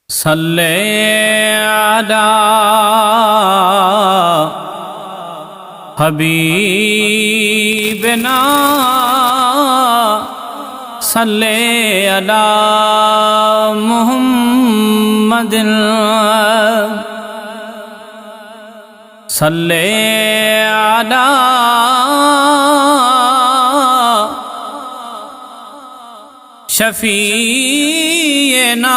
صلی علی حبیبنا صلی علی محمد صلی علی شفیعنا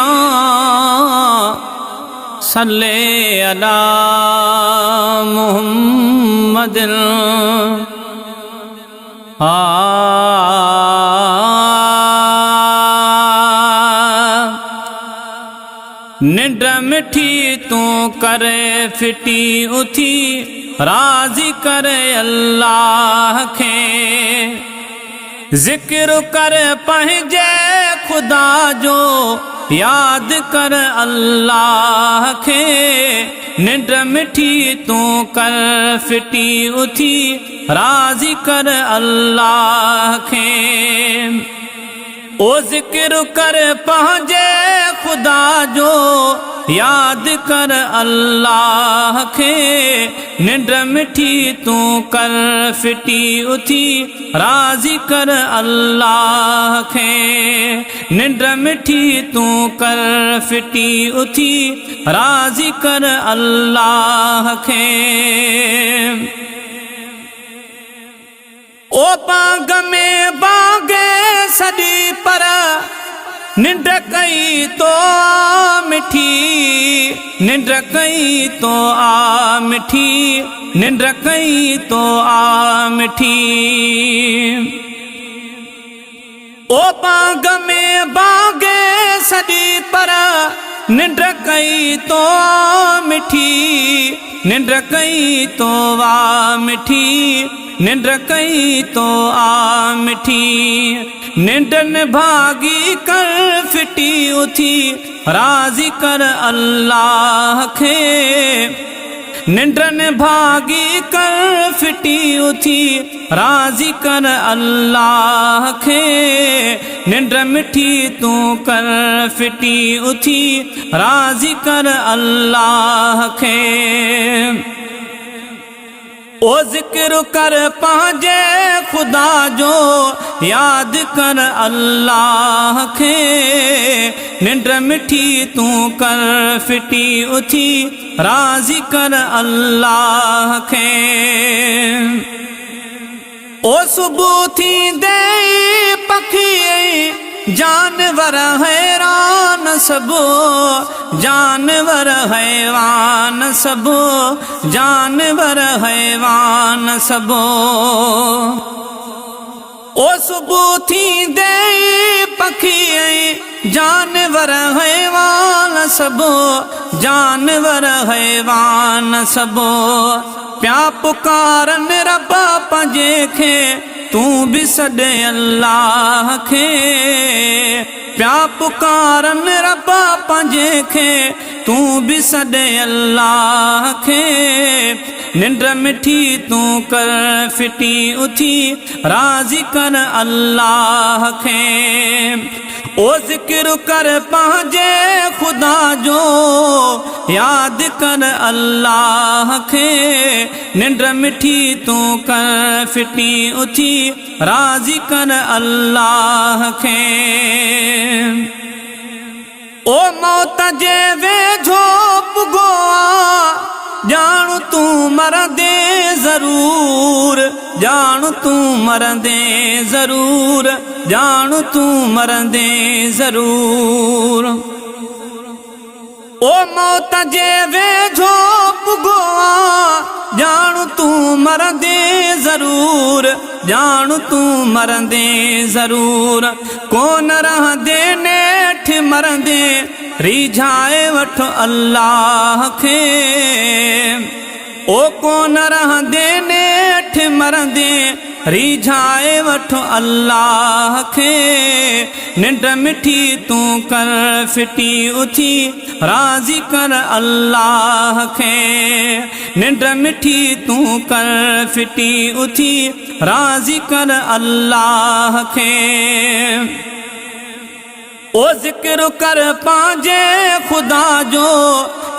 صلی علی محمد نڈ مٹھی تو کرے فٹی اتھی راضی کرے اللہ کے ذکر کر پہنجے خدا جو یاد کر اللہ کے نڈ مٹھی تو کر فٹی اتھی راضی کر اللہ کے او ذکر کر پہنجے خدا جو یاد کر اللہ کے نڈ مٹھی تو کر فٹی اتھی راضی کر اللہ کے نڈ مٹھی تو کر فٹی اتھی راضی کر اللہ کے او بانگ میں بانگے سڑی پر ننڈ کئی تو مٹھی ننڈ کئی تو مٹھی ننڈ کئی تو مٹھی او بانگ میں بانگے سڑی پر ننڈ کئی تو مٹھی ننڈ کئی تو مٹھی ننڈ کئی تو مٹھی ننڈن بھاگی کر فٹی اتھی راضی کر اللہ کے ننڈن بھاگی کر فٹی اتھی راضی کر اللہ کے ننڈ مٹھی تو کر فٹی اتھی راضی کر اللہ کے او ذکر کر پہنجے خدا جو یاد کر اللہ کے ننڈ مٹھی تو کر فٹی اتھی راضی کر اللہ کے او صبح تھی دے پکھی جانور حیران سب جانور حیوان سب جانور حیوان سب او صبح تھی دے پکھی جانور حیوان سب جانور حیوان سب پیا پکارن رب پنجے کھے تو بھی سڈے اللہ کے پیا پکارن رب پنجے کھے تو بھی سڈے اللہ کے ننڈ مٹھی تو کر فٹی اتھی راضی کر اللہ کے او ذکر کر پہنجے خدا جو یاد کر اللہ کے ننڈ مٹھی تو کر فٹی اتھی راضی کر اللہ کے او موت جے ویجھو پگو جانو تو مردے ضرور جانو تو مردے ضرور جانو تو مردے ضرور او موت جے ویجھو پگو جانو تو مردے ضرور جانو تو مردے ضرور کون رہ دے نیٹھ مردے ریجھائے وٹھ اللہ کے او کون رہ دے نیٹھ مردے ریجھائے وٹھ اللہ کے ننڈ مٹھی تو کر فٹی اتھی راضی کر اللہ کے ننڈ مٹھی تو کر فٹی اتھی راضی کر اللہ کے او ذکر کر پانجے خدا جو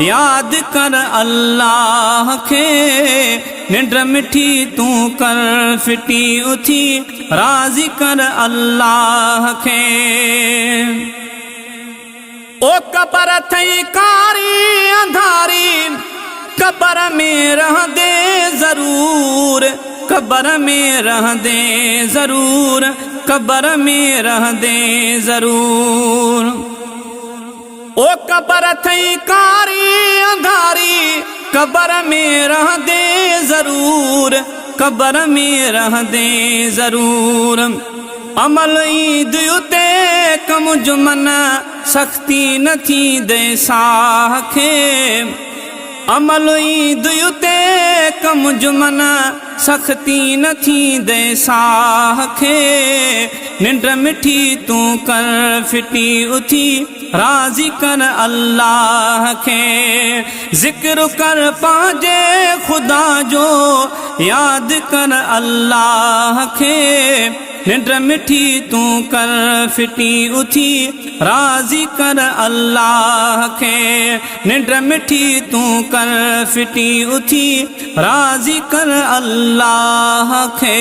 یاد کر اللہ کے ننڈ مٹھی تو کر فٹی اٹھی راضی کر اللہ کے او قبر تھئی کاری اندھاری قبر میں رہ دے ضرور قبر میں رہ دے ضرور قبر میں رہ دے ضرور او قبر تھئی کاری اندھاری قبر میں رہ دے ضرور قبر میں رہ دے ضرور عمل عید اتے کم جمن سختی نہ تھی دے ساہ کے عمل عید اتے کم جمن سختی نہ تھی دے ساہ کے ننڈ مٹھی تو کر فٹی اٹھی راضی کر اللہ کے ذکر کر پانجے خدا جو یاد کر اللہ کے ننڈ مٹھی تو کر فٹی اٹھی راضی کر اللہ کے ننڈ مٹھی تو کر فٹی اٹھی راضی کر اللہ کے